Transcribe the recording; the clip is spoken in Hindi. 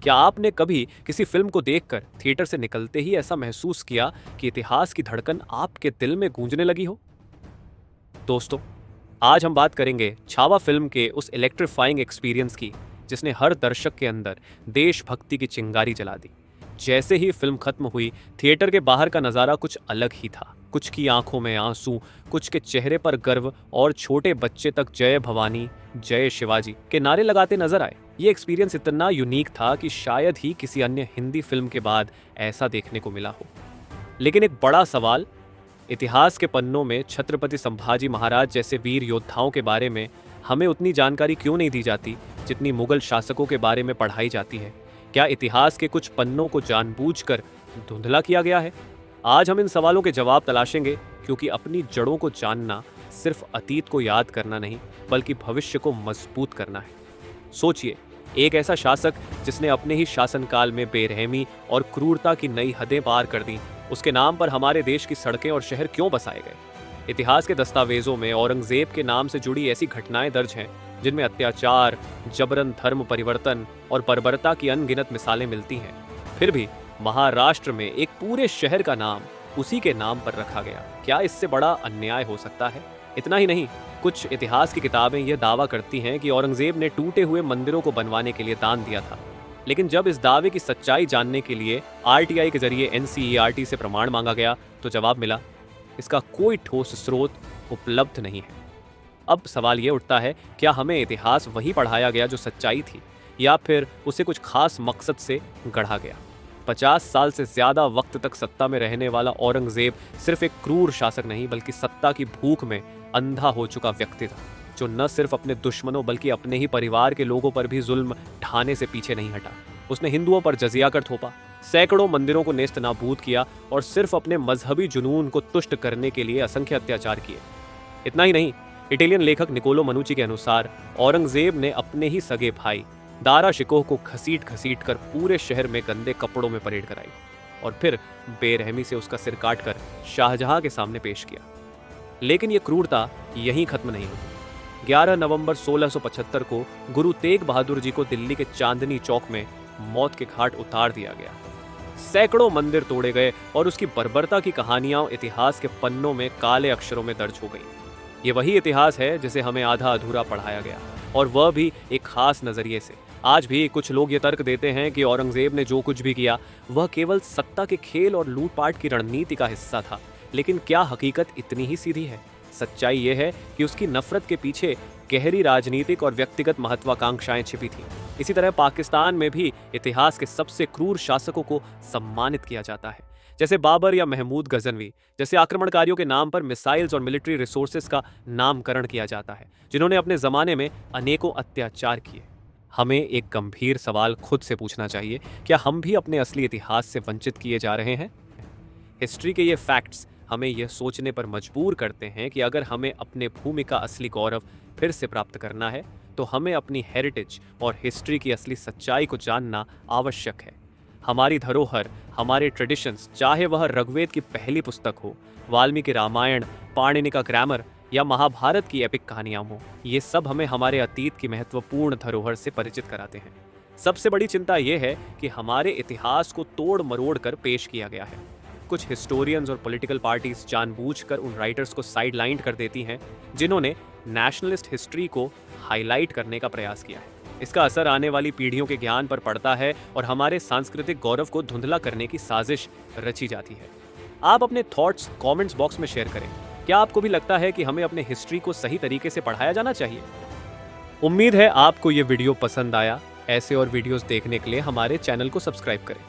क्या आपने कभी किसी फिल्म को देखकर थिएटर से निकलते ही ऐसा महसूस किया कि इतिहास की धड़कन आपके दिल में गूंजने लगी हो? दोस्तों, आज हम बात करेंगे छावा फिल्म के उस इलेक्ट्रीफाइंग एक्सपीरियंस की जिसने हर दर्शक के अंदर देशभक्ति की चिंगारी जला दी। जैसे ही फिल्म खत्म हुई, थिएटर के बाहर का नज़ारा कुछ अलग ही था। कुछ की आंखों में आंसू, कुछ के चेहरे पर गर्व और छोटे बच्चे तक जय भवानी, जय शिवाजी के नारे लगाते नजर आए। ये एक्सपीरियंस इतना यूनिक था कि शायद ही किसी अन्य हिंदी फिल्म के बाद ऐसा देखने को मिला हो। लेकिन एक बड़ा सवाल, इतिहास के पन्नों में छत्रपति संभाजी महाराज जैसे वीर योद्धाओं के बारे में हमें उतनी जानकारी क्यों नहीं दी जाती जितनी मुगल शासकों के बारे में पढ़ाई जाती है? क्या इतिहास के कुछ पन्नों को जानबूझकर धुंधला किया गया है? आज हम इन सवालों के जवाब तलाशेंगे, क्योंकि अपनी जड़ों को जानना सिर्फ अतीत को याद करना नहीं, बल्कि भविष्य को मजबूत करना है। सोचिए, एक ऐसा शासक जिसने अपने ही शासनकाल में बेरहमी और क्रूरता की नई हदें पार कर दी, उसके नाम पर हमारे देश की सड़कें और शहर क्यों बसाए गए? इतिहास के दस्तावेजों में औरंगजेब के नाम से जुड़ी ऐसी घटनाएं दर्ज हैं जिनमें अत्याचार, जबरन धर्म परिवर्तन और बर्बरता की अनगिनत मिसालें मिलती हैं। फिर भी महाराष्ट्र में एक पूरे शहर का नाम उसी के नाम पर रखा गया। क्या इससे बड़ा अन्याय हो सकता है? इतना ही नहीं, कुछ इतिहास की किताबें यह दावा करती हैं कि औरंगजेब ने टूटे हुए मंदिरों को बनवाने के लिए दान दिया था। लेकिन जब इस दावे की सच्चाई जानने के लिए आरटीआई के जरिए एनसीईआरटी से प्रमाण मांगा गया तो जवाब मिला, इसका कोई ठोस स्रोत उपलब्ध नहीं है। अब सवाल ये उठता है, क्या हमें इतिहास वही पढ़ाया गया जो सच्चाई थी, या फिर उसे कुछ खास मकसद से गढ़ा गया? 50 साल से ज्यादा वक्त तक सत्ता में रहने वाला औरंगजेब सिर्फ एक क्रूर शासक नहीं, बल्कि सत्ता की भूख में अंधा हो चुका व्यक्ति था, जो न सिर्फ अपने दुश्मनों बल्कि अपने ही परिवार के लोगों पर भी जुल्म ढाने से पीछे नहीं हटा। उसने हिंदुओं पर जजिया कर थोपा, सैकड़ों मंदिरों को नेस्त नाबूद किया और सिर्फ अपने मजहबी जुनून को तुष्ट करने के लिए असंख्य अत्याचार किए। इतना ही नहीं, इटालियन लेखक निकोलो मनुची के अनुसार औरंगजेब ने अपने ही सगे भाई दारा शिकोह को घसीट घसीट कर पूरे शहर में गंदे कपड़ों में परेड कराई और फिर बेरहमी से उसका सिर काटकर शाहजहां के सामने पेश किया। लेकिन यह क्रूरता यहीं खत्म नहीं हुई। 11 नवंबर 1675 को गुरु तेग बहादुर जी को दिल्ली के चांदनी चौक में मौत के घाट उतार दिया गया। सैकड़ों मंदिर तोड़े गए और उसकी बर्बरता की कहानियां इतिहास के पन्नों में काले अक्षरों में दर्ज हो गई। ये वही इतिहास है जिसे हमें आधा अधूरा पढ़ाया गया, और वह भी एक खास नजरिए से। आज भी कुछ लोग ये तर्क देते हैं कि औरंगजेब ने जो कुछ भी किया वह केवल सत्ता के खेल और लूटपाट की रणनीति का हिस्सा था। लेकिन क्या हकीकत इतनी ही सीधी है? सच्चाई यह है कि उसकी नफरत के पीछे गहरी राजनीतिक और व्यक्तिगत महत्वाकांक्षाएं छिपी थीं। इसी तरह पाकिस्तान में भी इतिहास के सबसे क्रूर शासकों को सम्मानित किया जाता है, जैसे बाबर या महमूद गजनवी जैसे आक्रमणकारियों के नाम पर मिसाइल्स और मिलिट्री रिसोर्सेज का नामकरण किया जाता है, जिन्होंने अपने जमाने में अनेकों अत्याचार किए। हमें एक गंभीर सवाल खुद से पूछना चाहिए, क्या हम भी अपने असली इतिहास से वंचित किए जा रहे हैं? हिस्ट्री के ये फैक्ट्स हमें यह सोचने पर मजबूर करते हैं कि अगर हमें अपने भूमि का असली गौरव फिर से प्राप्त करना है तो हमें अपनी हेरिटेज और हिस्ट्री की असली सच्चाई को जानना आवश्यक है। हमारी धरोहर, हमारे ट्रेडिशंस, चाहे वह ऋग्वेद की पहली पुस्तक हो, वाल्मीकि रामायण, पाणिनि का ग्रामर या महाभारत की एपिक कहानियां हो, ये सब हमें हमारे अतीत की महत्वपूर्ण धरोहर से परिचित कराते हैं। सबसे बड़ी चिंता यह है कि हमारे इतिहास को तोड़ मरोड़ कर पेश किया गया है। कुछ हिस्टोरियंस और पॉलिटिकल पार्टीज जानबूझकर उन राइटर्स को साइडलाइन कर देती हैं जिन्होंने नेशनलिस्ट हिस्ट्री को हाईलाइट करने का प्रयास किया है। इसका असर आने वाली पीढ़ियों के ज्ञान पर पड़ता है और हमारे सांस्कृतिक गौरव को धुंधला करने की साजिश रची जाती है। आप अपने थॉट्स कमेंट्स बॉक्स में शेयर करें। क्या आपको भी लगता है कि हमें अपने हिस्ट्री को सही तरीके से पढ़ाया जाना चाहिए? उम्मीद है आपको ये वीडियो पसंद आया। ऐसे और वीडियोस देखने के लिए हमारे चैनल को सब्सक्राइब करें।